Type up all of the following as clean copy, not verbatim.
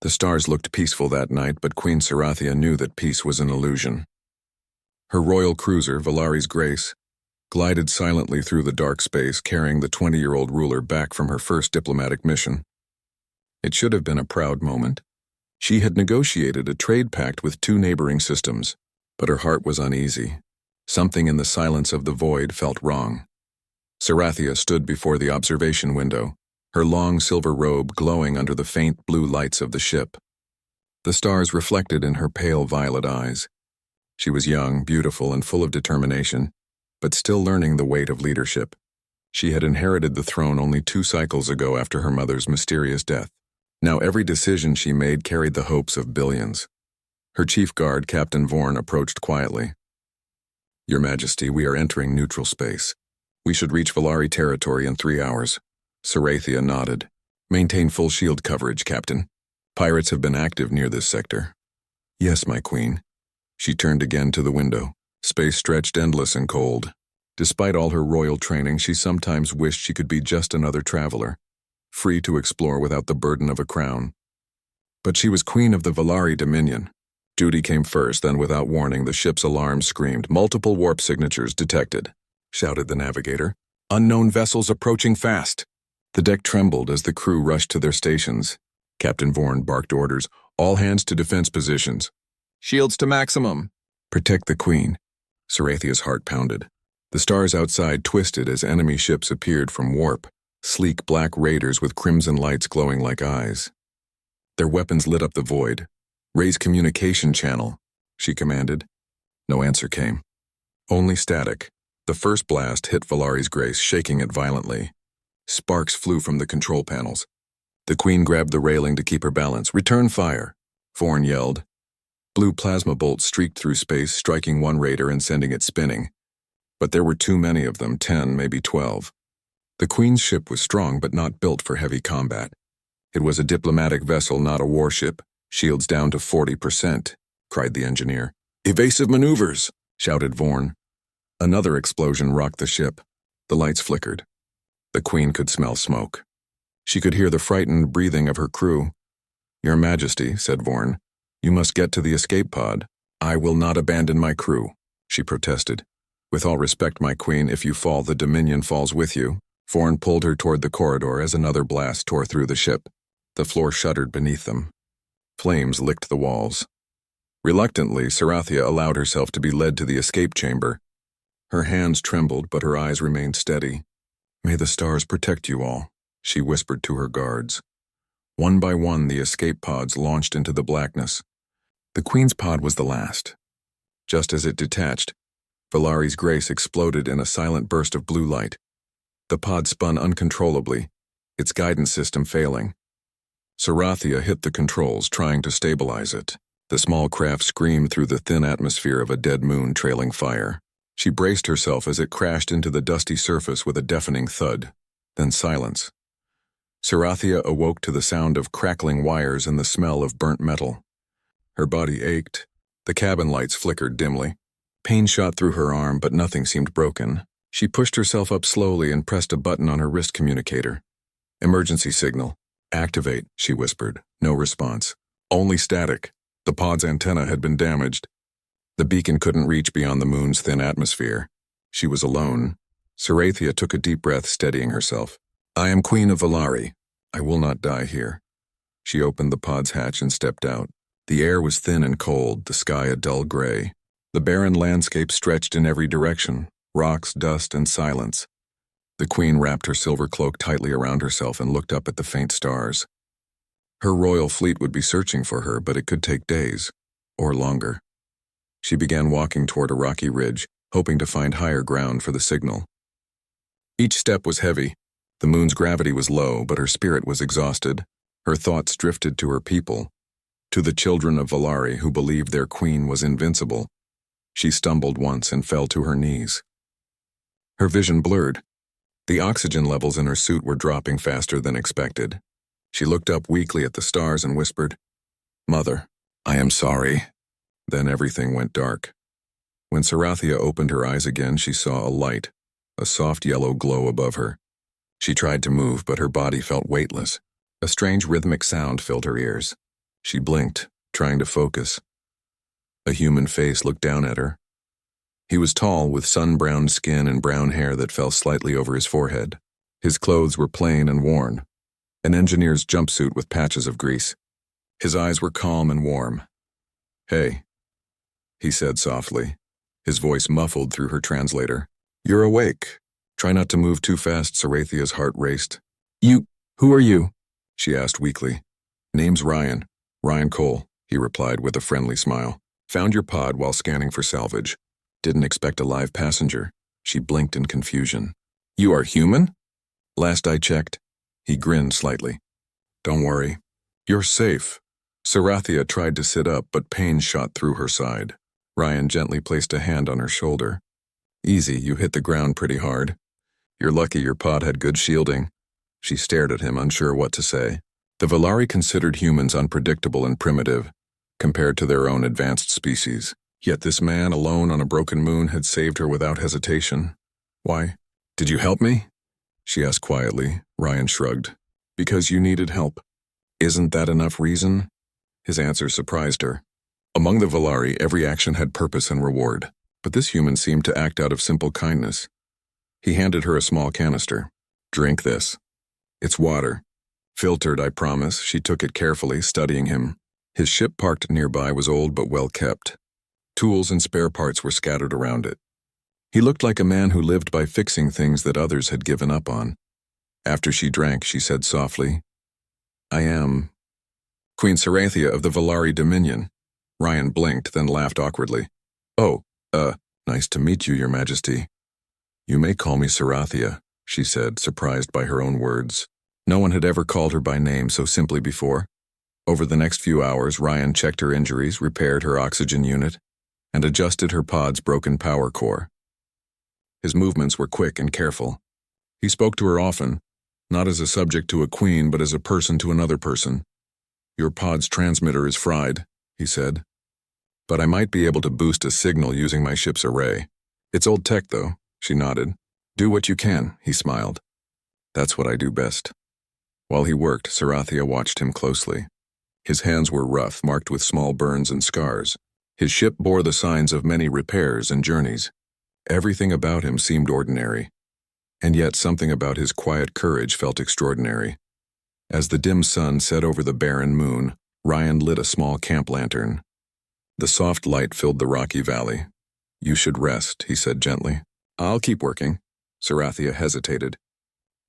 The stars looked peaceful that night, but Queen Sarathia knew that peace was an illusion. Her royal cruiser, Valari's Grace, glided silently through the dark space, carrying the 20-year-old ruler back from her first diplomatic mission. It should have been a proud moment. She had negotiated a trade pact with 2 neighboring systems, but her heart was uneasy. Something in the silence of the void felt wrong. Sarathia stood before the observation window, her long silver robe glowing under the faint blue lights of the ship. The stars reflected in her pale violet eyes. She was young, beautiful, and full of determination, but still learning the weight of leadership. She had inherited the throne only 2 cycles ago after her mother's mysterious death. Now every decision she made carried the hopes of billions. Her chief guard, Captain Vorn, approached quietly. "Your Majesty, we are entering neutral space. We should reach Valari territory in 3 hours. Sarathia nodded. "Maintain full shield coverage, Captain. Pirates have been active near this sector." "Yes, my queen." She turned again to the window. Space stretched endless and cold. Despite all her royal training, she sometimes wished she could be just another traveler, free to explore without the burden of a crown. But she was queen of the Valari Dominion. Duty came first, then without warning, the ship's alarm screamed. "Multiple warp signatures detected," shouted the navigator. "Unknown vessels approaching fast." The deck trembled as the crew rushed to their stations. Captain Vorn barked orders. "All hands to defense positions. Shields to maximum. Protect the queen." Sarathia's heart pounded. The stars outside twisted as enemy ships appeared from warp, sleek black raiders with crimson lights glowing like eyes. Their weapons lit up the void. "Raise communication channel," she commanded. No answer came. Only static. The first blast hit Valari's Grace, shaking it violently. Sparks flew from the control panels. The queen grabbed the railing to keep her balance. "Return fire," Vorn yelled. Blue plasma bolts streaked through space, striking one raider and sending it spinning. But there were too many of them, 10, maybe 12. The queen's ship was strong but not built for heavy combat. It was a diplomatic vessel, not a warship. "Shields down to 40%, cried the engineer. "Evasive maneuvers," shouted Vorn. Another explosion rocked the ship. The lights flickered. The queen could smell smoke. She could hear the frightened breathing of her crew. "Your Majesty," said Vorn, "you must get to the escape pod." "I will not abandon my crew," she protested. "With all respect, my queen, if you fall, the Dominion falls with you." Vorn pulled her toward the corridor as another blast tore through the ship. The floor shuddered beneath them. Flames licked the walls. Reluctantly, Sarathia allowed herself to be led to the escape chamber. Her hands trembled, but her eyes remained steady. "May the stars protect you all," she whispered to her guards. One by one, the escape pods launched into the blackness. The queen's pod was the last. Just as it detached, Valari's Grace exploded in a silent burst of blue light. The pod spun uncontrollably, its guidance system failing. Sarathia hit the controls, trying to stabilize it. The small craft screamed through the thin atmosphere of a dead moon trailing fire. She braced herself as it crashed into the dusty surface with a deafening thud. Then silence. Sarathia awoke to the sound of crackling wires and the smell of burnt metal. Her body ached. The cabin lights flickered dimly. Pain shot through her arm, but nothing seemed broken. She pushed herself up slowly and pressed a button on her wrist communicator. "Emergency signal. Activate," she whispered. No response. Only static. The pod's antenna had been damaged. The beacon couldn't reach beyond the moon's thin atmosphere. She was alone. Sarathia took a deep breath, steadying herself. "I am Queen of Valari. I will not die here." She opened the pod's hatch and stepped out. The air was thin and cold, the sky a dull gray. The barren landscape stretched in every direction, rocks, dust, and silence. The queen wrapped her silver cloak tightly around herself and looked up at the faint stars. Her royal fleet would be searching for her, but it could take days, or longer. She began walking toward a rocky ridge, hoping to find higher ground for the signal. Each step was heavy. The moon's gravity was low, but her spirit was exhausted. Her thoughts drifted to her people, to the children of Valari who believed their queen was invincible. She stumbled once and fell to her knees. Her vision blurred. The oxygen levels in her suit were dropping faster than expected. She looked up weakly at the stars and whispered, "Mother, I am sorry." Then everything went dark. When Sarathia opened her eyes again, she saw a light, a soft yellow glow above her. She tried to move, but her body felt weightless. A strange rhythmic sound filled her ears. She blinked, trying to focus. A human face looked down at her. He was tall, with sun-browned skin and brown hair that fell slightly over his forehead. His clothes were plain and worn, an engineer's jumpsuit with patches of grease. His eyes were calm and warm. "Hey," he said softly, his voice muffled through her translator. "You're awake. Try not to move too fast." Sarathia's heart raced. Who are you?" she asked weakly. "Name's Ryan. Ryan Cole," he replied with a friendly smile. "Found your pod while scanning for salvage. Didn't expect a live passenger." She blinked in confusion. "You are human?" "Last I checked." He grinned slightly. "Don't worry. You're safe." Sarathia tried to sit up, but pain shot through her side. Ryan gently placed a hand on her shoulder. "Easy, you hit the ground pretty hard. You're lucky your pod had good shielding." She stared at him, unsure what to say. The Valari considered humans unpredictable and primitive, compared to their own advanced species. Yet this man, alone on a broken moon, had saved her without hesitation. "Why? Did you help me?" she asked quietly. Ryan shrugged. "Because you needed help." "Isn't that enough reason?" His answer surprised her. Among the Valari, every action had purpose and reward, but this human seemed to act out of simple kindness. He handed her a small canister. "Drink this. It's water. Filtered, I promise." She took it carefully, studying him. His ship parked nearby was old but well kept. Tools and spare parts were scattered around it. He looked like a man who lived by fixing things that others had given up on. After she drank, she said softly, "I am Queen Sarathia of the Valari Dominion." Ryan blinked, then laughed awkwardly. "Oh, nice to meet you, Your Majesty." "You may call me Sarathia," she said, surprised by her own words. No one had ever called her by name so simply before. Over the next few hours, Ryan checked her injuries, repaired her oxygen unit, and adjusted her pod's broken power core. His movements were quick and careful. He spoke to her often, not as a subject to a queen, but as a person to another person. "Your pod's transmitter is fried," he said. "But I might be able to boost a signal using my ship's array. It's old tech, though." She nodded. "Do what you can," he smiled. "That's what I do best." While he worked, Sarathia watched him closely. His hands were rough, marked with small burns and scars. His ship bore the signs of many repairs and journeys. Everything about him seemed ordinary, and yet something about his quiet courage felt extraordinary. As the dim sun set over the barren moon, Ryan lit a small camp lantern. The soft light filled the rocky valley. "You should rest," he said gently. "I'll keep working." Sarathia hesitated.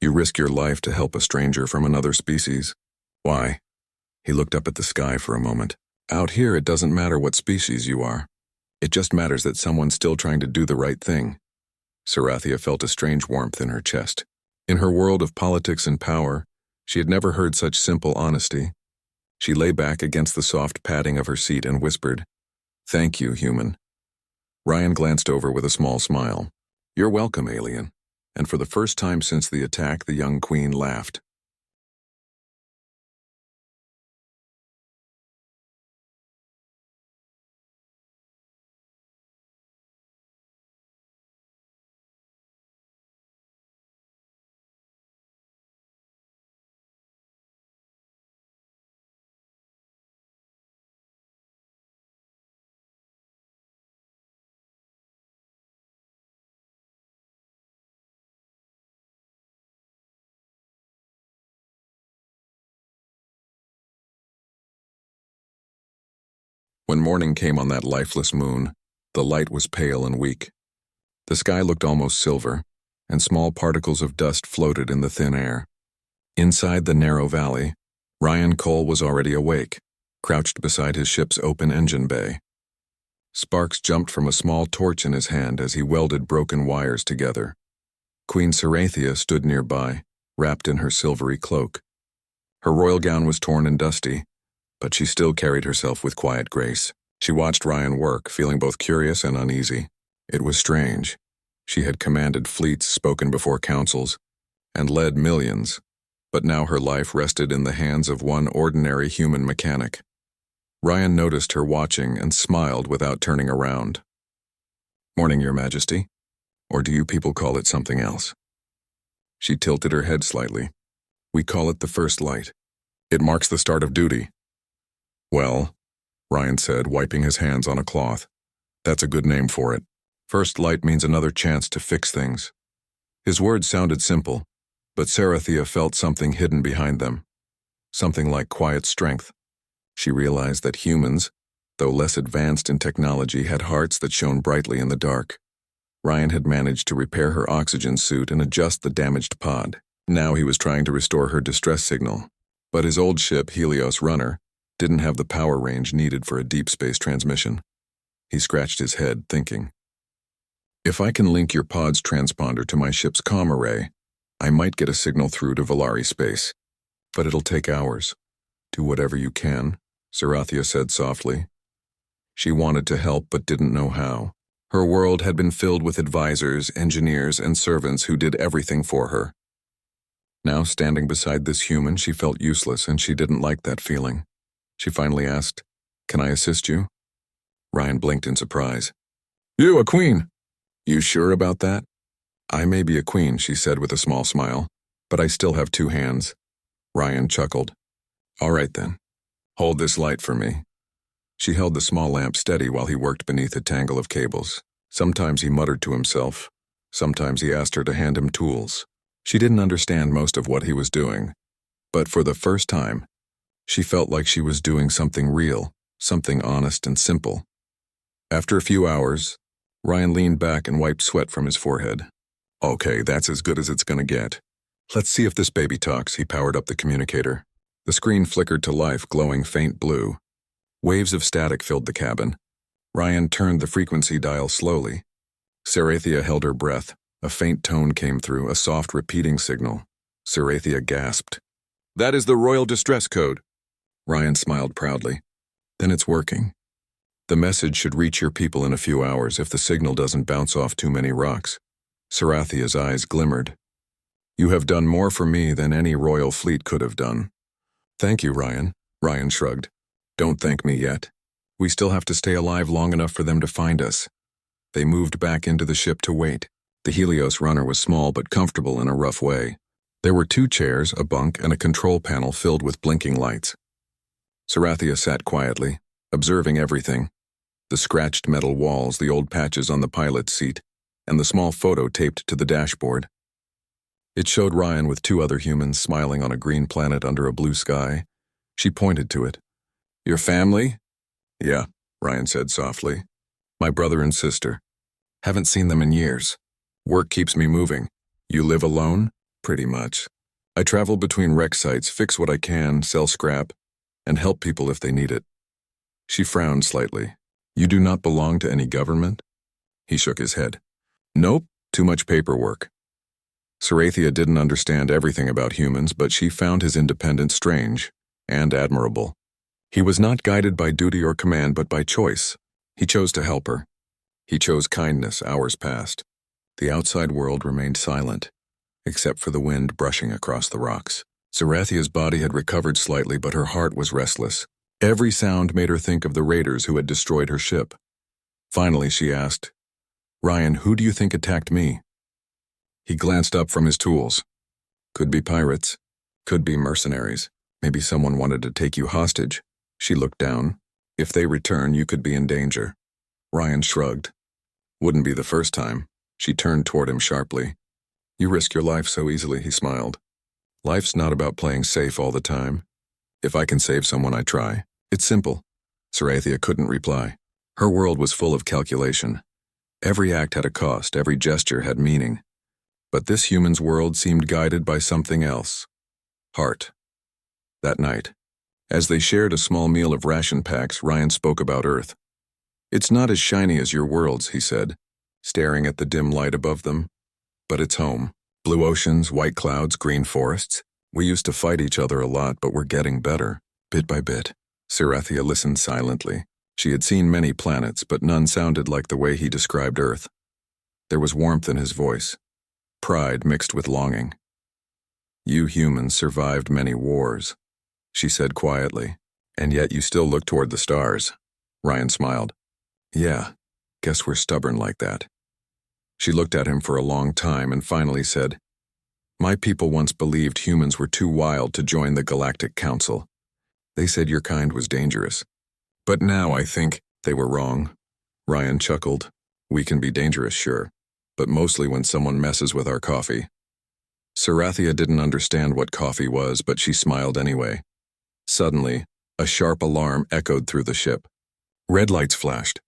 "You risk your life to help a stranger from another species." "Why?" He looked up at the sky for a moment. "Out here, it doesn't matter what species you are. It just matters that someone's still trying to do the right thing." Sarathia felt a strange warmth in her chest. In her world of politics and power, she had never heard such simple honesty. She lay back against the soft padding of her seat and whispered, "Thank you, human." Ryan glanced over with a small smile. "You're welcome, alien." And for the first time since the attack, the young queen laughed. When morning came on that lifeless moon, the light was pale and weak. The sky looked almost silver, and small particles of dust floated in the thin air. Inside the narrow valley, Ryan Cole was already awake, crouched beside his ship's open engine bay. Sparks jumped from a small torch in his hand as he welded broken wires together. Queen Sarathia stood nearby, wrapped in her silvery cloak. Her royal gown was torn and dusty, but she still carried herself with quiet grace. She watched Ryan work, feeling both curious and uneasy. It was strange. She had commanded fleets, spoken before councils, and led millions, but now her life rested in the hands of one ordinary human mechanic. Ryan noticed her watching and smiled without turning around. "Morning, Your Majesty. Or do you people call it something else?" She tilted her head slightly. "We call it the first light. It marks the start of duty." Well, Ryan said, wiping his hands on a cloth. That's a good name for it. First light means another chance to fix things. His words sounded simple, but Sarathea felt something hidden behind them. Something like quiet strength. She realized that humans, though less advanced in technology, had hearts that shone brightly in the dark. Ryan had managed to repair her oxygen suit and adjust the damaged pod. Now he was trying to restore her distress signal. But his old ship, Helios Runner, didn't have the power range needed for a deep space transmission. He scratched his head, thinking, if I can link your pod's transponder to my ship's comm array, I might get a signal through to Valari space. But it'll take hours. Do whatever you can, Sarathea said softly. She wanted to help but didn't know how. Her world had been filled with advisors, engineers, and servants who did everything for her. Now, standing beside this human, she felt useless, and she didn't like that feeling. She finally asked, "Can I assist you?" Ryan blinked in surprise. "You, a queen? You sure about that?" "I may be a queen," she said with a small smile, "but I still have 2 hands." Ryan chuckled. "All right then. Hold this light for me." She held the small lamp steady while he worked beneath a tangle of cables. Sometimes he muttered to himself. Sometimes he asked her to hand him tools. She didn't understand most of what he was doing, but for the first time, she felt like she was doing something real, something honest and simple. After a few hours, Ryan leaned back and wiped sweat from his forehead. "Okay, that's as good as it's gonna get. Let's see if this baby talks." He powered up the communicator. The screen flickered to life, glowing faint blue. Waves of static filled the cabin. Ryan turned the frequency dial slowly. Sarathea held her breath. A faint tone came through, a soft repeating signal. Sarathea gasped. "That is the Royal Distress Code." Ryan smiled proudly. "Then it's working. The message should reach your people in a few hours if the signal doesn't bounce off too many rocks." Sarathea's eyes glimmered. "You have done more for me than any royal fleet could have done." "Thank you, Ryan." Ryan shrugged. "Don't thank me yet. We still have to stay alive long enough for them to find us." They moved back into the ship to wait. The Helios Runner was small but comfortable in a rough way. There were 2 chairs, a bunk, and a control panel filled with blinking lights. Sarathea sat quietly, observing everything. The scratched metal walls, the old patches on the pilot's seat, and the small photo taped to the dashboard. It showed Ryan with 2 other humans smiling on a green planet under a blue sky. She pointed to it. "Your family?" "Yeah," Ryan said softly. "My brother and sister. Haven't seen them in years. Work keeps me moving." "You live alone?" "Pretty much. I travel between wreck sites, fix what I can, sell scrap, and help people if they need it." She frowned slightly. "You do not belong to any government?" He shook his head. "Nope, too much paperwork." Sarathea didn't understand everything about humans, but she found his independence strange and admirable. He was not guided by duty or command, but by choice. He chose to help her. He chose kindness. Hours passed. The outside world remained silent, except for the wind brushing across the rocks. Sarathea's body had recovered slightly, but her heart was restless. Every sound made her think of the raiders who had destroyed her ship. Finally, she asked, "Ryan, who do you think attacked me?" He glanced up from his tools. "Could be pirates. Could be mercenaries. Maybe someone wanted to take you hostage." She looked down. "If they return, you could be in danger." Ryan shrugged. "Wouldn't be the first time." She turned toward him sharply. "You risk your life so easily," he smiled. "Life's not about playing safe all the time. If I can save someone, I try. It's simple." Sarathea couldn't reply. Her world was full of calculation. Every act had a cost, every gesture had meaning. But this human's world seemed guided by something else. Heart. That night, as they shared a small meal of ration packs, Ryan spoke about Earth. "It's not as shiny as your worlds," he said, staring at the dim light above them. "But it's home. Blue oceans, white clouds, green forests. We used to fight each other a lot, but we're getting better, bit by bit." Sarathea listened silently. She had seen many planets, but none sounded like the way he described Earth. There was warmth in his voice, pride mixed with longing. "You humans survived many wars," she said quietly, "and yet you still look toward the stars." Ryan smiled. "Yeah, guess we're stubborn like that." She looked at him for a long time and finally said, "My people once believed humans were too wild to join the Galactic Council. They said your kind was dangerous. But now I think they were wrong. Ryan chuckled. We can be dangerous, sure, but mostly when someone messes with our coffee. Sarathia didn't understand what coffee was, but she smiled anyway. Suddenly, a sharp alarm echoed through the ship. Red lights flashed.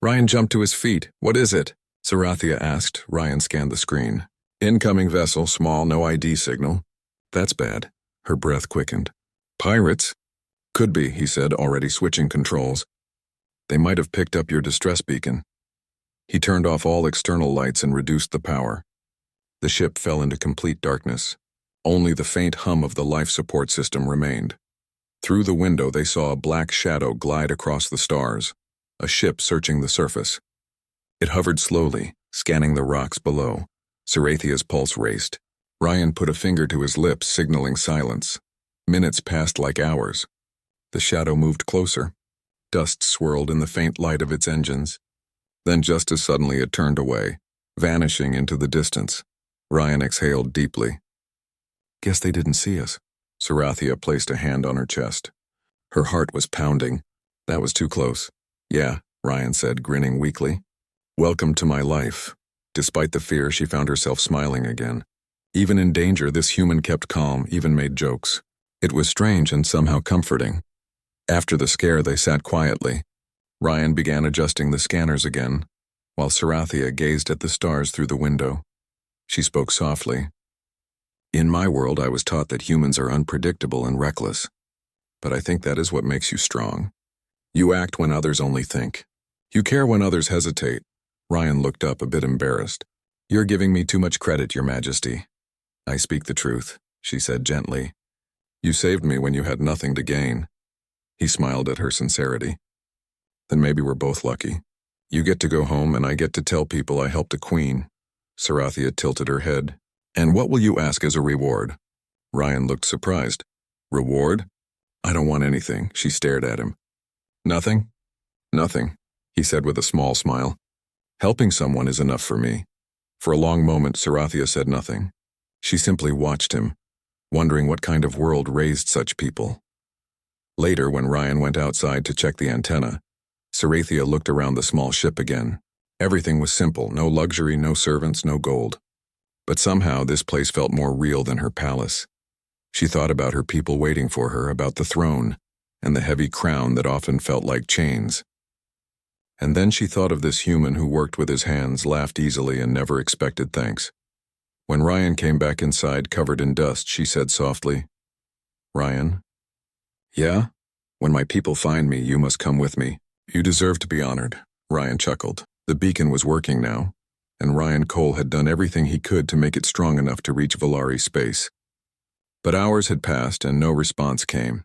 Ryan jumped to his feet. What is it? Sarathia asked. Ryan scanned the screen. Incoming vessel, small, no ID signal. That's bad. Her breath quickened. Pirates? Could be, he said, already switching controls. They might have picked up your distress beacon. He turned off all external lights and reduced the power. The ship fell into complete darkness. Only the faint hum of the life support system remained. Through the window they saw a black shadow glide across the stars, a ship searching the surface. It hovered slowly, scanning the rocks below. Sarathia's pulse raced. Ryan put a finger to his lips, signaling silence. Minutes passed like hours. The shadow moved closer. Dust swirled in the faint light of its engines. Then just as suddenly it turned away, vanishing into the distance. Ryan exhaled deeply. Guess they didn't see us. Sarathia placed a hand on her chest. Her heart was pounding. That was too close. Yeah, Ryan said, grinning weakly. Welcome to my life. Despite the fear, she found herself smiling again. Even in danger, this human kept calm, even made jokes. It was strange and somehow comforting. After the scare, they sat quietly. Ryan began adjusting the scanners again, while Sarathia gazed at the stars through the window. She spoke softly. In my world, I was taught that humans are unpredictable and reckless. But I think that is what makes you strong. You act when others only think. You care when others hesitate. Ryan looked up, a bit embarrassed. You're giving me too much credit, Your Majesty. I speak the truth, she said gently. You saved me when you had nothing to gain. He smiled at her sincerity. Then maybe we're both lucky. You get to go home and I get to tell people I helped a queen. Sarathia tilted her head. And what will you ask as a reward? Ryan looked surprised. Reward? I don't want anything, she stared at him. Nothing? Nothing, he said with a small smile. Helping someone is enough for me. For a long moment, Sarathia said nothing. She simply watched him, wondering what kind of world raised such people. Later, when Ryan went outside to check the antenna, Sarathia looked around the small ship again. Everything was simple, no luxury, no servants, no gold. But somehow this place felt more real than her palace. She thought about her people waiting for her, about the throne, and the heavy crown that often felt like chains. And then she thought of this human who worked with his hands, laughed easily, and never expected thanks. When Ryan came back inside, covered in dust, she said softly, Ryan? Yeah? When my people find me, you must come with me. You deserve to be honored, Ryan chuckled. The beacon was working now, and Ryan Cole had done everything he could to make it strong enough to reach Valari space. But hours had passed and no response came.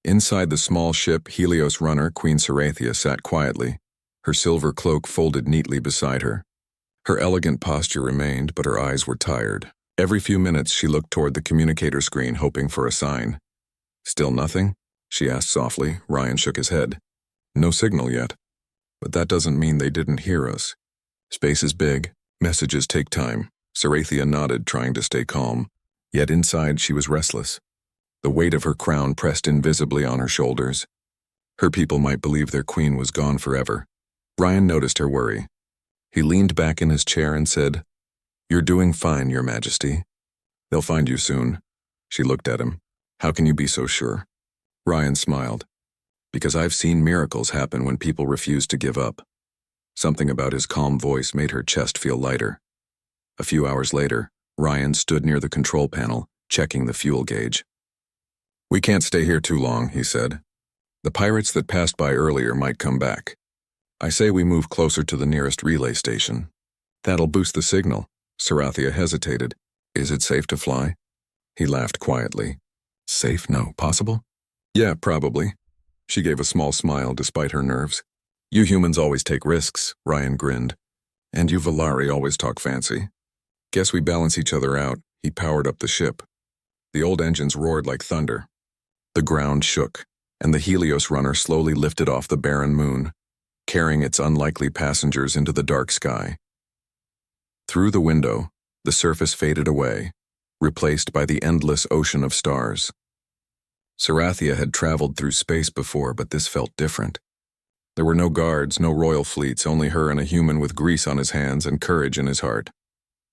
Inside the small ship, Helios runner Queen Sarathia sat quietly, her silver cloak folded neatly beside her. Her elegant posture remained, but her eyes were tired. Every few minutes she looked toward the communicator screen, hoping for a sign. Still nothing? She asked softly. Ryan shook his head. No signal yet. But that doesn't mean they didn't hear us. Space is big. Messages take time. Sarathia nodded, trying to stay calm. Yet inside she was restless. The weight of her crown pressed invisibly on her shoulders. Her people might believe their queen was gone forever. Ryan noticed her worry. He leaned back in his chair and said, You're doing fine, Your Majesty. They'll find you soon. She looked at him. How can you be so sure? Ryan smiled. Because I've seen miracles happen when people refuse to give up. Something about his calm voice made her chest feel lighter. A few hours later, Ryan stood near the control panel, checking the fuel gauge. We can't stay here too long, he said. The pirates that passed by earlier might come back. I say we move closer to the nearest relay station. That'll boost the signal. Sarathia hesitated. Is it safe to fly? He laughed quietly. Safe? No. Possible? Yeah, probably. She gave a small smile despite her nerves. You humans always take risks, Ryan grinned. And you Valari always talk fancy. Guess we balance each other out. He powered up the ship. The old engines roared like thunder. The ground shook, and the Helios runner slowly lifted off the barren moon, carrying its unlikely passengers into the dark sky. Through the window, the surface faded away, replaced by the endless ocean of stars. Sarathia had traveled through space before, but this felt different. There were no guards, no royal fleets, only her and a human with grease on his hands and courage in his heart.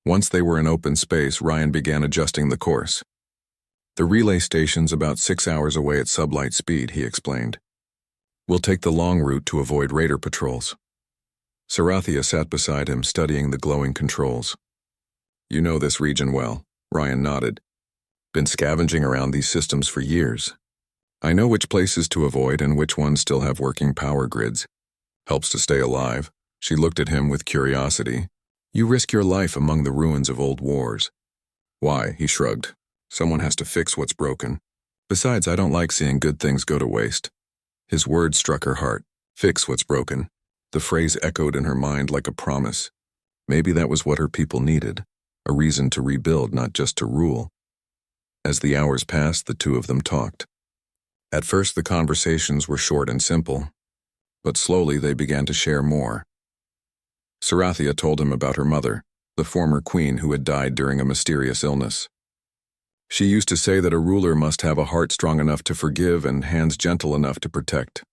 Once they were in open space, Ryan began adjusting the course. The relay station's about 6 hours away at sublight speed, he explained. We'll take the long route to avoid raider patrols. Sarathia sat beside him, studying the glowing controls. You know this region well, Ryan nodded. Been scavenging around these systems for years. I know which places to avoid and which ones still have working power grids. Helps to stay alive. She looked at him with curiosity. You risk your life among the ruins of old wars. Why? He shrugged. Someone has to fix what's broken. Besides, I don't like seeing good things go to waste. His words struck her heart. Fix what's broken. The phrase echoed in her mind like a promise. Maybe that was what her people needed. A reason to rebuild, not just to rule. As the hours passed, the two of them talked. At first, the conversations were short and simple, but slowly they began to share more. Sarathia told him about her mother, the former queen who had died during a mysterious illness. She used to say that a ruler must have a heart strong enough to forgive and hands gentle enough to protect.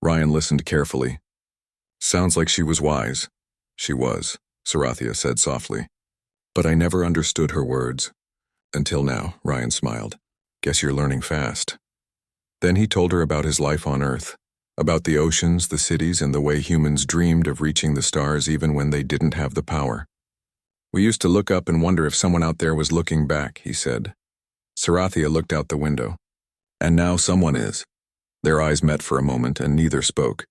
Ryan listened carefully. Sounds like she was wise. She was, Sarathia said softly. But I never understood her words. Until now, Ryan smiled. Guess you're learning fast. Then he told her about his life on Earth, about the oceans, the cities, and the way humans dreamed of reaching the stars even when they didn't have the power. We used to look up and wonder if someone out there was looking back, he said. Sarathia looked out the window. And now someone is. Their eyes met for a moment, and neither spoke.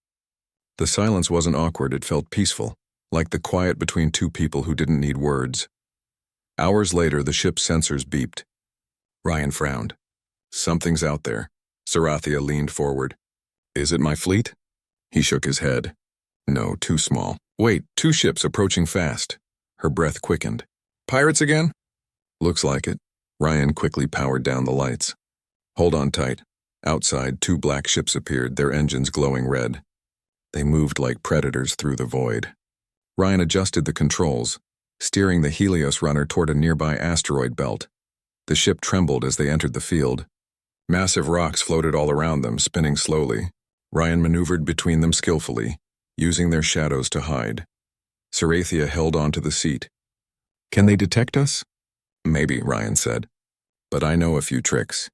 The silence wasn't awkward, it felt peaceful, like the quiet between two people who didn't need words. Hours later, the ship's sensors beeped. Ryan frowned. Something's out there. Sarathia leaned forward. Is it my fleet? He shook his head. No, too small. Wait, 2 ships approaching fast. Her breath quickened. Pirates again? Looks like it. Ryan quickly powered down the lights. Hold on tight. Outside, 2 black ships appeared, their engines glowing red. They moved like predators through the void. Ryan adjusted the controls, steering the Helios runner toward a nearby asteroid belt. The ship trembled as they entered the field. Massive rocks floated all around them, spinning slowly. Ryan maneuvered between them skillfully, using their shadows to hide. Sarathia held onto the seat. Can they detect us? Maybe, Ryan said. But I know a few tricks.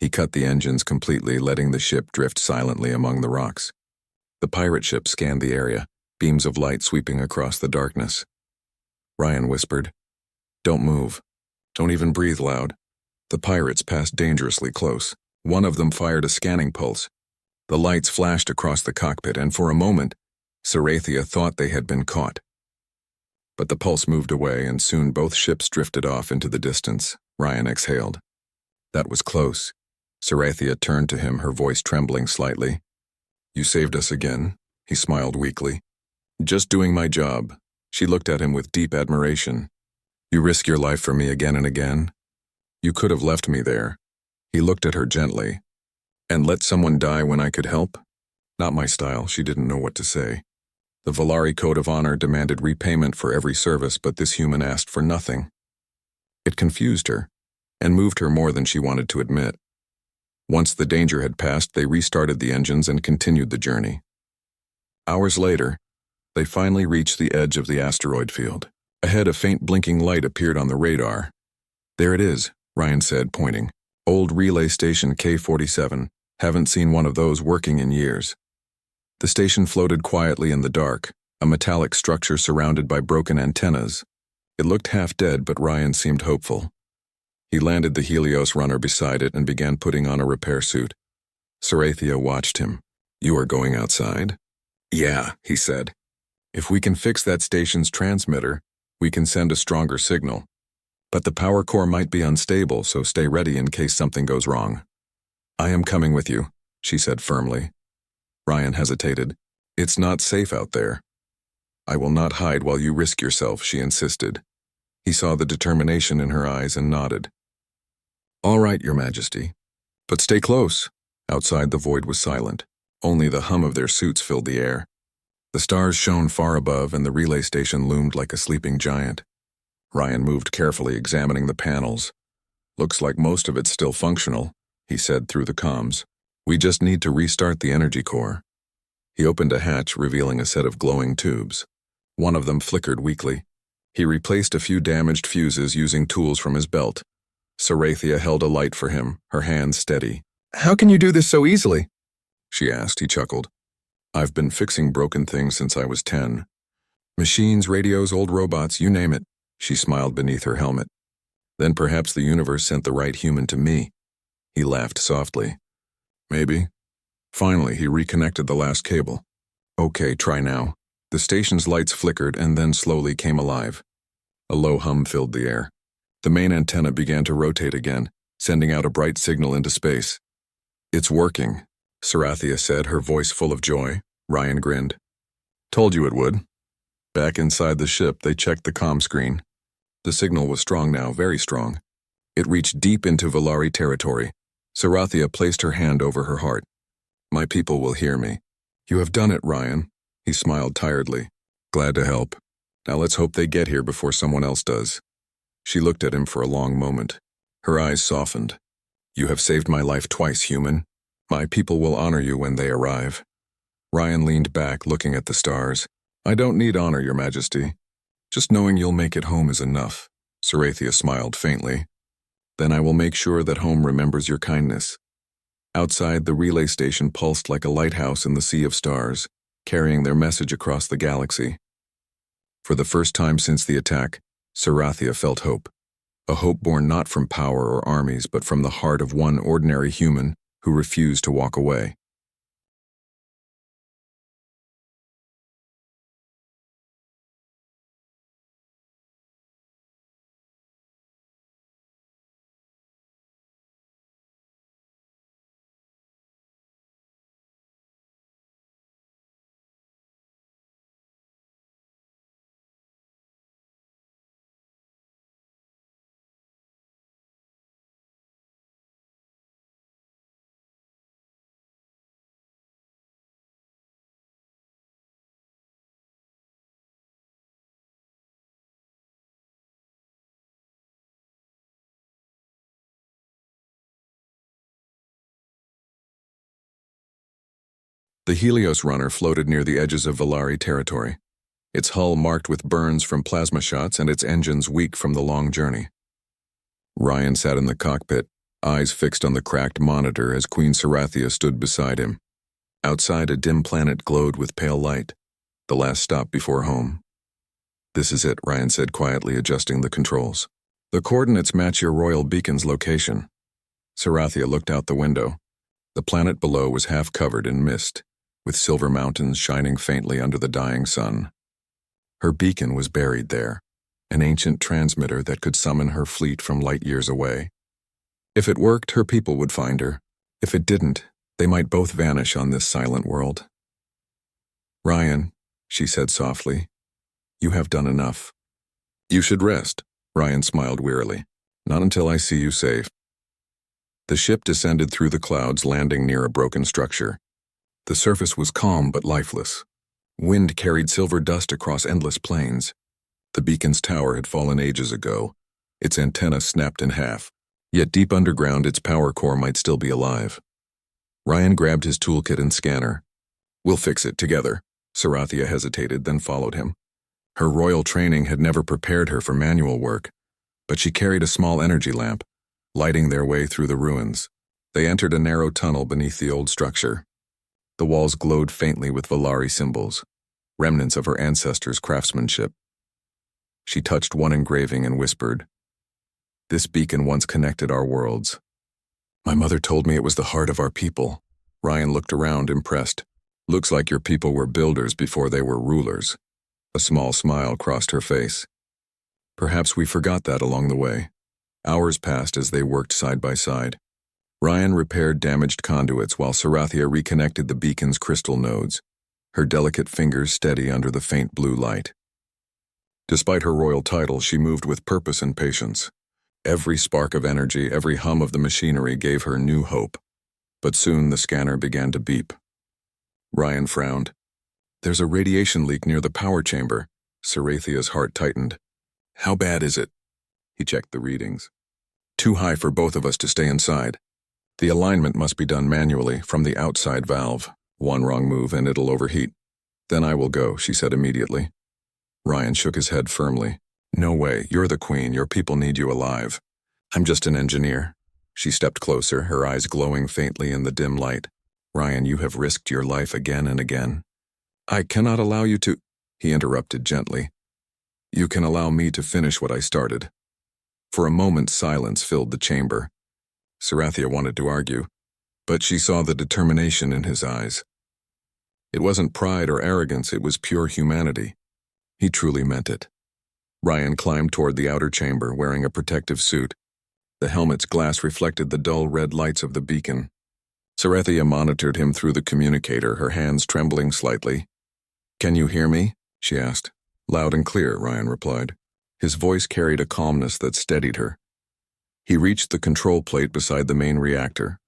He cut the engines completely, letting the ship drift silently among the rocks. The pirate ship scanned the area, beams of light sweeping across the darkness. Ryan whispered, Don't move. Don't even breathe loud. The pirates passed dangerously close. One of them fired a scanning pulse. The lights flashed across the cockpit, and for a moment, Sarathia thought they had been caught. But the pulse moved away, and soon both ships drifted off into the distance. Ryan exhaled. That was close. Sarathia turned to him, her voice trembling slightly. You saved us again, he smiled weakly. Just doing my job. She looked at him with deep admiration. You risk your life for me again and again? You could have left me there. He looked at her gently. And let someone die when I could help? Not my style, she didn't know what to say. The Valari Code of Honor demanded repayment for every service, but this human asked for nothing. It confused her, and moved her more than she wanted to admit. Once the danger had passed, they restarted the engines and continued the journey. Hours later, they finally reached the edge of the asteroid field. Ahead, a faint blinking light appeared on the radar. There it is, Ryan said, pointing. Old relay station K-47. Haven't seen one of those working in years. The station floated quietly in the dark, a metallic structure surrounded by broken antennas. It looked half dead, but Ryan seemed hopeful. He landed the Helios runner beside it and began putting on a repair suit. Sarathia watched him. You are going outside? Yeah, he said. If we can fix that station's transmitter, we can send a stronger signal. But the power core might be unstable, so stay ready in case something goes wrong. I am coming with you, she said firmly. Ryan hesitated. It's not safe out there. I will not hide while you risk yourself, she insisted. He saw the determination in her eyes and nodded. All right, Your Majesty. But stay close. Outside, the void was silent. Only the hum of their suits filled the air. The stars shone far above, and the relay station loomed like a sleeping giant. Ryan moved carefully, examining the panels. Looks like most of it's still functional. he said through the comms. "We just need to restart the energy core." He opened a hatch, revealing a set of glowing tubes. One of them flickered weakly. He replaced a few damaged fuses using tools from his belt. Sarathia held a light for him, her hands steady. "How can you do this so easily?" she asked. He chuckled. "I've been fixing broken things since I was 10. Machines, radios, old robots, you name it," she smiled beneath her helmet. "Then perhaps the universe sent the right human to me." He laughed softly. "Maybe." Finally, he reconnected the last cable. "Okay, try now." The station's lights flickered and then slowly came alive. A low hum filled the air. The main antenna began to rotate again, sending out a bright signal into space. "It's working," Sarathia said, her voice full of joy. Ryan grinned. "Told you it would." Back inside the ship, they checked the comm screen. The signal was strong now, very strong. It reached deep into Valari territory. Sarathia placed her hand over her heart. "My people will hear me." "You have done it, Ryan." He smiled tiredly. "Glad to help. Now let's hope they get here before someone else does." She looked at him for a long moment. Her eyes softened. "You have saved my life twice, human. My people will honor you when they arrive." Ryan leaned back, looking at the stars. "I don't need honor, Your Majesty. Just knowing you'll make it home is enough." Sarathia smiled faintly. "Then I will make sure that home remembers your kindness." Outside, the relay station pulsed like a lighthouse in the sea of stars, carrying their message across the galaxy. For the first time since the attack, Sarathia felt hope. A hope born not from power or armies, but from the heart of one ordinary human who refused to walk away. The Helios runner floated near the edges of Valari territory, its hull marked with burns from plasma shots and its engines weak from the long journey. Ryan sat in the cockpit, eyes fixed on the cracked monitor as Queen Sarathia stood beside him. Outside, a dim planet glowed with pale light, the last stop before home. "This is it," Ryan said quietly, adjusting the controls. "The coordinates match your royal beacon's location." Sarathia looked out the window. The planet below was half covered in mist, with silver mountains shining faintly under the dying sun. Her beacon was buried there, an ancient transmitter that could summon her fleet from light years away. If it worked, her people would find her. If it didn't, they might both vanish on this silent world. "Ryan," she said softly, "you have done enough." "You should rest," Ryan smiled wearily. "Not until I see you safe." The ship descended through the clouds, landing near a broken structure. The surface was calm but lifeless. Wind carried silver dust across endless plains. The beacon's tower had fallen ages ago, its antenna snapped in half, yet deep underground its power core might still be alive. Ryan grabbed his toolkit and scanner. "We'll fix it together." Sarathia hesitated, then followed him. Her royal training had never prepared her for manual work, but she carried a small energy lamp, lighting their way through the ruins. They entered a narrow tunnel beneath the old structure. The walls glowed faintly with Valari symbols, remnants of her ancestors' craftsmanship. She touched one engraving and whispered, "This beacon once connected our worlds." "My mother told me it was the heart of our people." Ryan looked around, impressed. "Looks like your people were builders before they were rulers." A small smile crossed her face. "Perhaps we forgot that along the way." Hours passed as they worked side by side. Ryan repaired damaged conduits while Sarathia reconnected the beacon's crystal nodes, her delicate fingers steady under the faint blue light. Despite her royal title, she moved with purpose and patience. Every spark of energy, every hum of the machinery gave her new hope. But soon the scanner began to beep. Ryan frowned. "There's a radiation leak near the power chamber." Sarathia's heart tightened. "How bad is it?" He checked the readings. "Too high for both of us to stay inside." The alignment must be done manually from the outside valve. One wrong move and it'll overheat. Then I will go, she said immediately. Ryan shook his head firmly. No way, you're the queen, your people need you alive. I'm just an engineer. She stepped closer, her eyes glowing faintly in the dim light. Ryan, you have risked your life again and again. I cannot allow you to, he interrupted gently. You can allow me to finish what I started. For a moment, silence filled the chamber. Sarathia wanted to argue, but she saw the determination in his eyes. It wasn't pride or arrogance, it was pure humanity. He truly meant it. Ryan climbed toward the outer chamber, wearing a protective suit. The helmet's glass reflected the dull red lights of the beacon. Sarathia monitored him through the communicator, her hands trembling slightly. Can you hear me? She asked. Loud and clear, Ryan replied. His voice carried a calmness that steadied her. He reached the control plate beside the main reactor.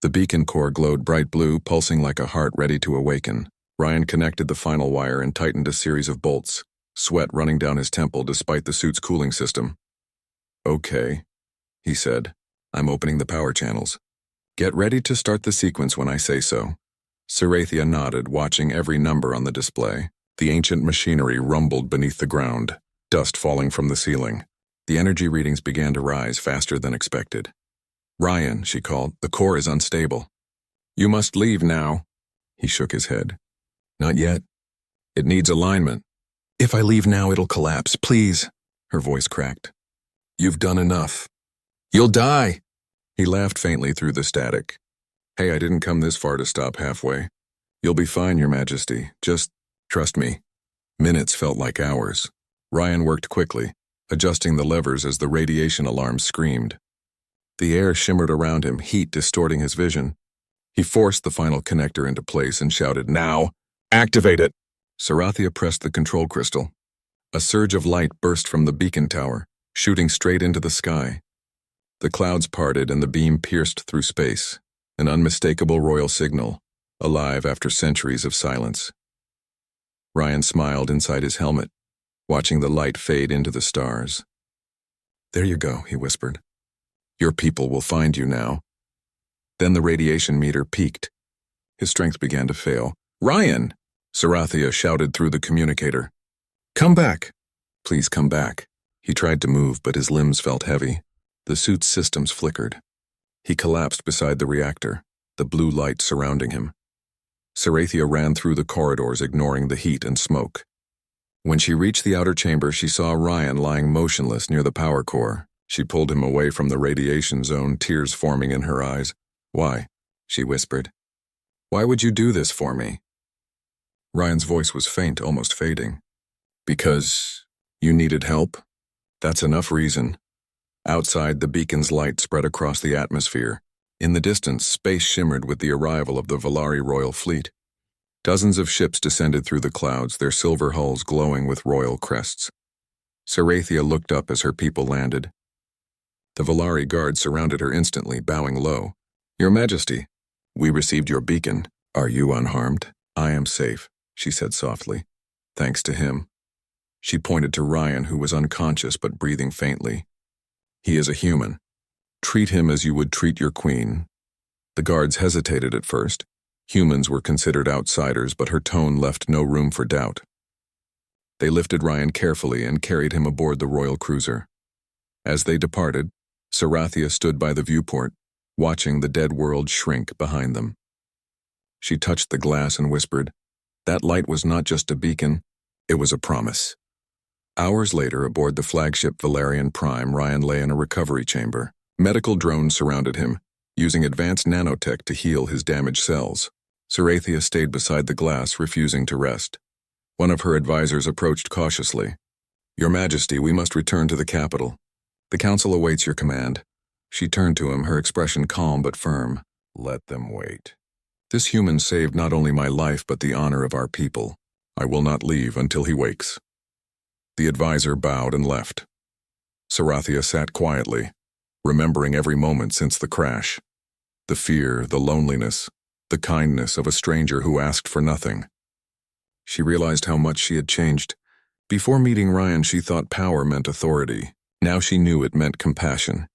The beacon core glowed bright blue, pulsing like a heart ready to awaken. Ryan connected the final wire and tightened a series of bolts, sweat running down his temple despite the suit's cooling system. Okay, he said. I'm opening the power channels. Get ready to start the sequence when I say so. Sarathia nodded, watching every number on the display. The ancient machinery rumbled beneath the ground, dust falling from the ceiling. The energy readings began to rise faster than expected. Ryan, she called, the core is unstable. You must leave now. He shook his head. Not yet. It needs alignment. If I leave now, it'll collapse, please. Her voice cracked. You've done enough. You'll die. He laughed faintly through the static. Hey, I didn't come this far to stop halfway. You'll be fine, Your Majesty. Just trust me. Minutes felt like hours. Ryan worked quickly, adjusting the levers as the radiation alarm screamed. The air shimmered around him, heat distorting his vision. He forced the final connector into place and shouted, Now! Activate it! Sarathia pressed the control crystal. A surge of light burst from the beacon tower, shooting straight into the sky. The clouds parted and the beam pierced through space, an unmistakable royal signal, alive after centuries of silence. Ryan smiled inside his helmet, watching the light fade into the stars. There you go, he whispered. Your people will find you now. Then the radiation meter peaked. His strength began to fail. Ryan! Sarathia shouted through the communicator. Come back! Please come back. He tried to move, but his limbs felt heavy. The suit's systems flickered. He collapsed beside the reactor, the blue light surrounding him. Sarathia ran through the corridors, ignoring the heat and smoke. When she reached the outer chamber, she saw Ryan lying motionless near the power core. She pulled him away from the radiation zone, tears forming in her eyes. Why? She whispered. Why would you do this for me? Ryan's voice was faint, almost fading. Because you needed help? That's enough reason. Outside, the beacon's light spread across the atmosphere. In the distance, space shimmered with the arrival of the Valari royal fleet. Dozens of ships descended through the clouds, their silver hulls glowing with royal crests. Sarathia looked up as her people landed. The Valari guard surrounded her instantly, bowing low. Your Majesty, we received your beacon. Are you unharmed? I am safe, she said softly. Thanks to him. She pointed to Ryan, who was unconscious but breathing faintly. He is a human. Treat him as you would treat your queen. The guards hesitated at first. Humans were considered outsiders, but her tone left no room for doubt. They lifted Ryan carefully and carried him aboard the royal cruiser. As they departed, Sarathia stood by the viewport, watching the dead world shrink behind them. She touched the glass and whispered, That light was not just a beacon, it was a promise. Hours later, aboard the flagship Valerian Prime, Ryan lay in a recovery chamber. Medical drones surrounded him, using advanced nanotech to heal his damaged cells. Sarathia stayed beside the glass, refusing to rest. One of her advisors approached cautiously. Your Majesty, we must return to the capital. The council awaits your command. She turned to him, her expression calm but firm. Let them wait. This human saved not only my life but the honor of our people. I will not leave until he wakes. The advisor bowed and left. Sarathia sat quietly, remembering every moment since the crash. The fear, the loneliness, the kindness of a stranger who asked for nothing. She realized how much she had changed. Before meeting Ryan, she thought power meant authority. Now she knew it meant compassion.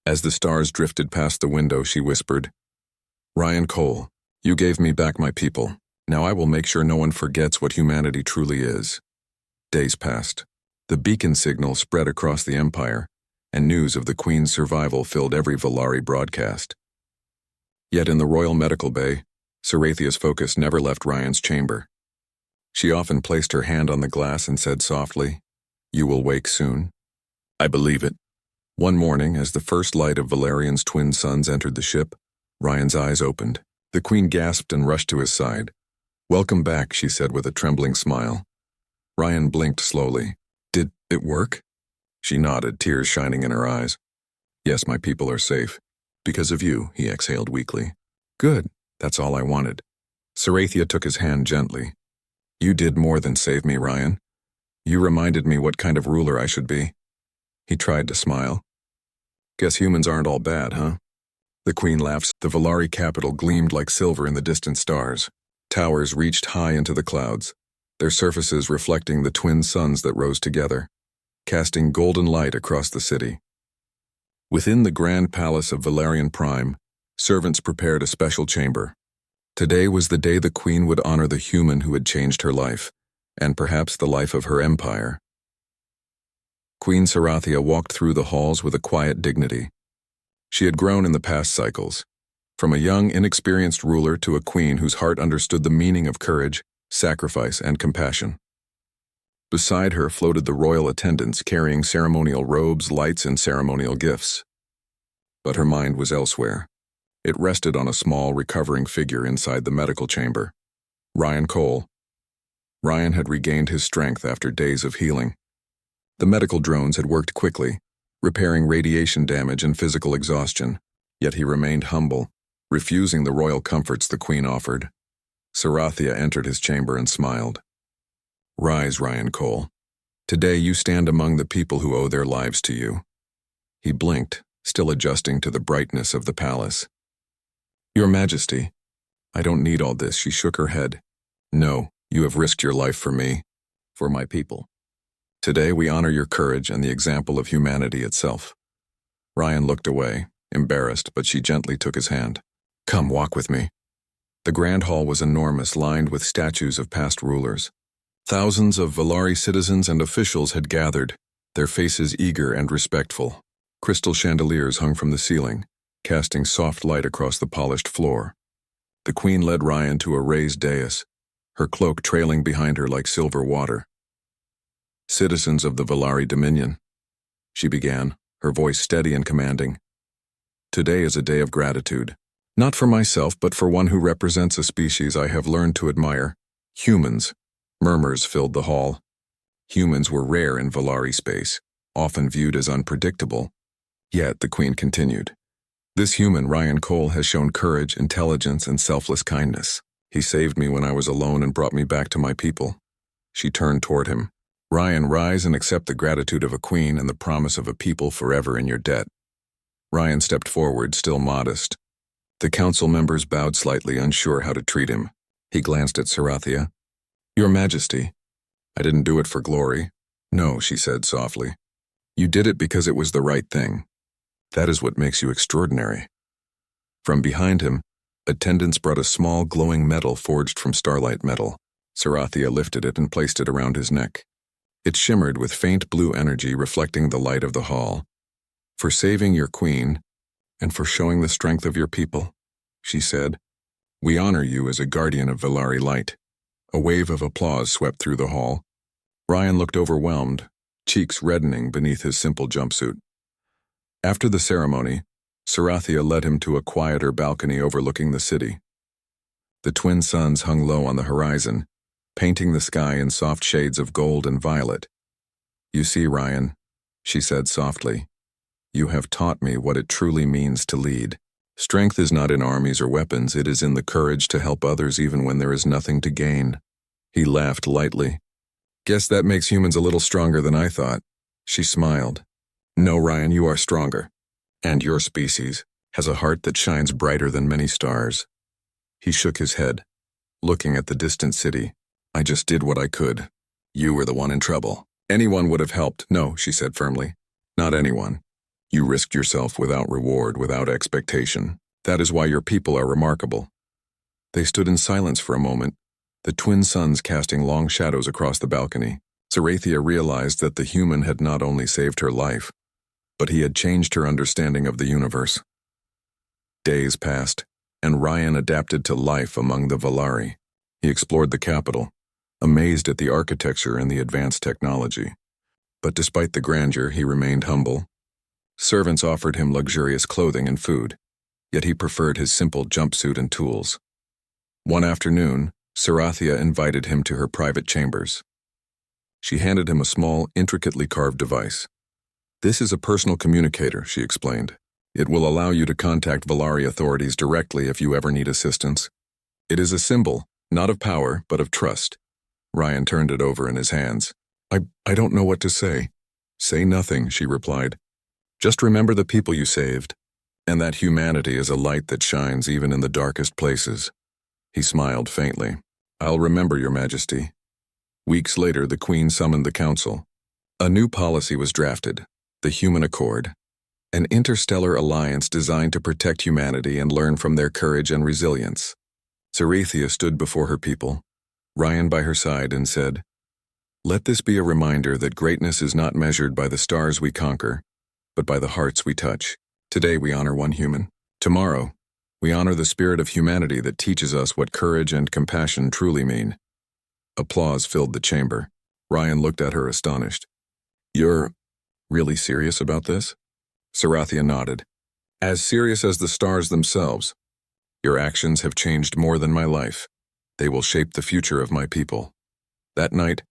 As the stars drifted past the window, she whispered, "Ryan Cole, you gave me back my people. Now I will make sure no one forgets what humanity truly is." Days passed. The beacon signal spread across the Empire, and news of the Queen's survival filled every Valari broadcast. Yet in the Royal Medical Bay, Sarathia's focus never left Ryan's chamber. She often placed her hand on the glass and said softly, "You will wake soon." "I believe it." One morning, as the first light of Valerian's twin suns entered the ship, Ryan's eyes opened. The Queen gasped and rushed to his side. "Welcome back," she said with a trembling smile. Ryan blinked slowly. "Did it work?" She nodded, tears shining in her eyes. "Yes, my people are safe. Because of you," he exhaled weakly. "Good. That's all I wanted." Sarathia took his hand gently. "You did more than save me, Ryan. You reminded me what kind of ruler I should be." He tried to smile. "Guess humans aren't all bad, huh?" The Queen laughed. The Valari capital gleamed like silver in the distant stars. Towers reached high into the clouds, their surfaces reflecting the twin suns that rose together, casting golden light across the city. Within the grand palace of Valerian Prime, servants prepared a special chamber. Today was the day the Queen would honor the human who had changed her life, and perhaps the life of her empire. Queen Sarathia walked through the halls with a quiet dignity. She had grown in the past cycles, from a young, inexperienced ruler to a queen whose heart understood the meaning of courage, sacrifice, and compassion. Beside her floated the royal attendants carrying ceremonial robes, lights, and ceremonial gifts. But her mind was elsewhere. It rested on a small, recovering figure inside the medical chamber. Ryan Cole. Ryan had regained his strength after days of healing. The medical drones had worked quickly, repairing radiation damage and physical exhaustion, yet he remained humble, refusing the royal comforts the Queen offered. Sarathia entered his chamber and smiled. "Rise, Ryan Cole. Today you stand among the people who owe their lives to you." He blinked, still adjusting to the brightness of the palace. "Your Majesty, I don't need all this," she shook her head. "No, you have risked your life for me, for my people. Today we honor your courage and the example of humanity itself." Ryan looked away, embarrassed, but she gently took his hand. "Come, walk with me." The grand hall was enormous, lined with statues of past rulers. Thousands of Valari citizens and officials had gathered, their faces eager and respectful. Crystal chandeliers hung from the ceiling, casting soft light across the polished floor. The Queen led Ryan to a raised dais, her cloak trailing behind her like silver water. "Citizens of the Valari Dominion," she began, her voice steady and commanding. "Today is a day of gratitude, not for myself but for one who represents a species I have learned to admire, humans." Murmurs filled the hall. Humans were rare in Valari space, often viewed as unpredictable. Yet, the Queen continued, "This human, Ryan Cole, has shown courage, intelligence, and selfless kindness. He saved me when I was alone and brought me back to my people." She turned toward him. "Ryan, rise and accept the gratitude of a queen and the promise of a people forever in your debt." Ryan stepped forward, still modest. The council members bowed slightly, unsure how to treat him. He glanced at Sarathia. "Your Majesty, I didn't do it for glory." "No," she said softly. "You did it because it was the right thing. That is what makes you extraordinary." From behind him, attendants brought a small glowing medal forged from starlight metal. Sarathia lifted it and placed it around his neck. It shimmered with faint blue energy reflecting the light of the hall. "For saving your queen, and for showing the strength of your people," she said, "we honor you as a guardian of Valari light." A wave of applause swept through the hall. Ryan looked overwhelmed, cheeks reddening beneath his simple jumpsuit. After the ceremony, Sarathia led him to a quieter balcony overlooking the city. The twin suns hung low on the horizon, painting the sky in soft shades of gold and violet. "You see, Ryan," she said softly, "you have taught me what it truly means to lead. Strength is not in armies or weapons, it is in the courage to help others even when there is nothing to gain." He laughed lightly. "Guess that makes humans a little stronger than I thought." She smiled. "No, Ryan, you are stronger. And your species has a heart that shines brighter than many stars." He shook his head, looking at the distant city. "I just did what I could. You were the one in trouble. Anyone would have helped." "No," she said firmly. "Not anyone. You risked yourself without reward, without expectation. That is why your people are remarkable." They stood in silence for a moment, the twin suns casting long shadows across the balcony. Zarathia realized that the human had not only saved her life, but he had changed her understanding of the universe. Days passed, and Ryan adapted to life among the Valari. He explored the capital, amazed at the architecture and the advanced technology. But despite the grandeur, he remained humble. Servants offered him luxurious clothing and food, yet he preferred his simple jumpsuit and tools. One afternoon, Zarathia invited him to her private chambers. She handed him a small, intricately carved device. "This is a personal communicator," she explained. "It will allow you to contact Valari authorities directly if you ever need assistance. It is a symbol, not of power, but of trust." Ryan turned it over in his hands. I don't know what to say." "Say nothing," she replied. "Just remember the people you saved, and that humanity is a light that shines even in the darkest places." He smiled faintly. "I'll remember, Your Majesty." Weeks later, the Queen summoned the council. A new policy was drafted, the Human Accord, an interstellar alliance designed to protect humanity and learn from their courage and resilience. Zarathia stood before her people, Ryan by her side, and said, "Let this be a reminder that greatness is not measured by the stars we conquer, but by the hearts we touch. Today we honor one human. Tomorrow, we honor the spirit of humanity that teaches us what courage and compassion truly mean." Applause filled the chamber. Ryan looked at her astonished. "You're really serious about this?" Zarathia nodded. "As serious as the stars themselves. Your actions have changed more than my life. They will shape the future of my people." That night,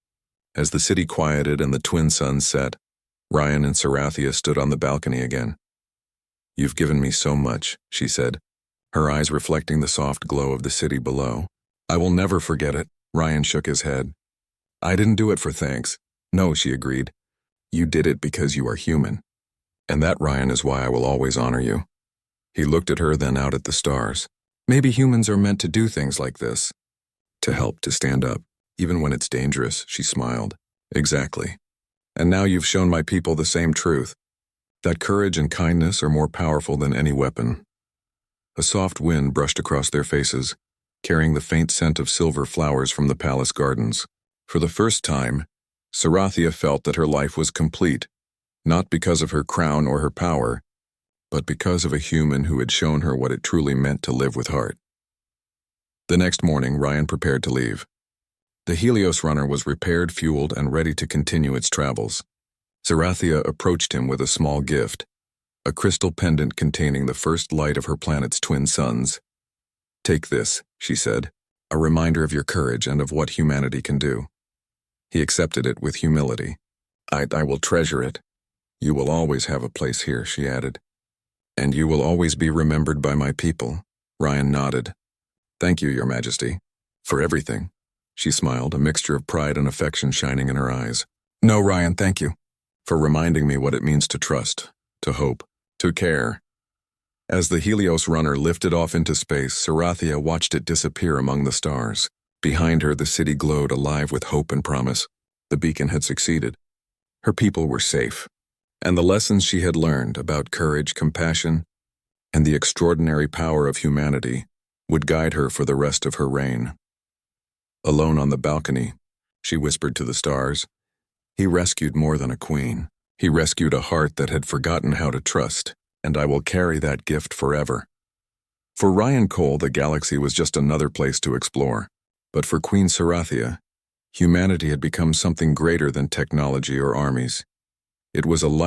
as the city quieted and the twin suns set, Ryan and Zarathia stood on the balcony again. "You've given me so much," she said, her eyes reflecting the soft glow of the city below. "I will never forget it." Ryan shook his head. "I didn't do it for thanks." "No," she agreed. "You did it because you are human. And that, Ryan, is why I will always honor you." He looked at her, then out at the stars. "Maybe humans are meant to do things like this. To help, to stand up, even when it's dangerous," she smiled. "Exactly. And now you've shown my people the same truth, that courage and kindness are more powerful than any weapon." A soft wind brushed across their faces, carrying the faint scent of silver flowers from the palace gardens. For the first time, Zarathia felt that her life was complete, not because of her crown or her power, but because of a human who had shown her what it truly meant to live with heart. The next morning, Ryan prepared to leave. The Helios runner was repaired, fueled, and ready to continue its travels. Zarathia approached him with a small gift, a crystal pendant containing the first light of her planet's twin suns. "Take this," she said, "a reminder of your courage and of what humanity can do." He accepted it with humility. I will treasure it. You will always have a place here," she added. "And you will always be remembered by my people." Ryan nodded. "Thank you, Your Majesty, for everything." She smiled, a mixture of pride and affection shining in her eyes. "No, Ryan, thank you for reminding me what it means to trust, to hope, to care." As the Helios runner lifted off into space, Zarathia watched it disappear among the stars. Behind her, the city glowed, alive with hope and promise. The beacon had succeeded. Her people were safe, and the lessons she had learned about courage, compassion, and the extraordinary power of humanity would guide her for the rest of her reign. Alone on the balcony, she whispered to the stars, "He rescued more than a queen. He rescued a heart that had forgotten how to trust, and I will carry that gift forever." For Ryan Cole, the galaxy was just another place to explore. But for Queen Zarathia, humanity had become something greater than technology or armies. It was a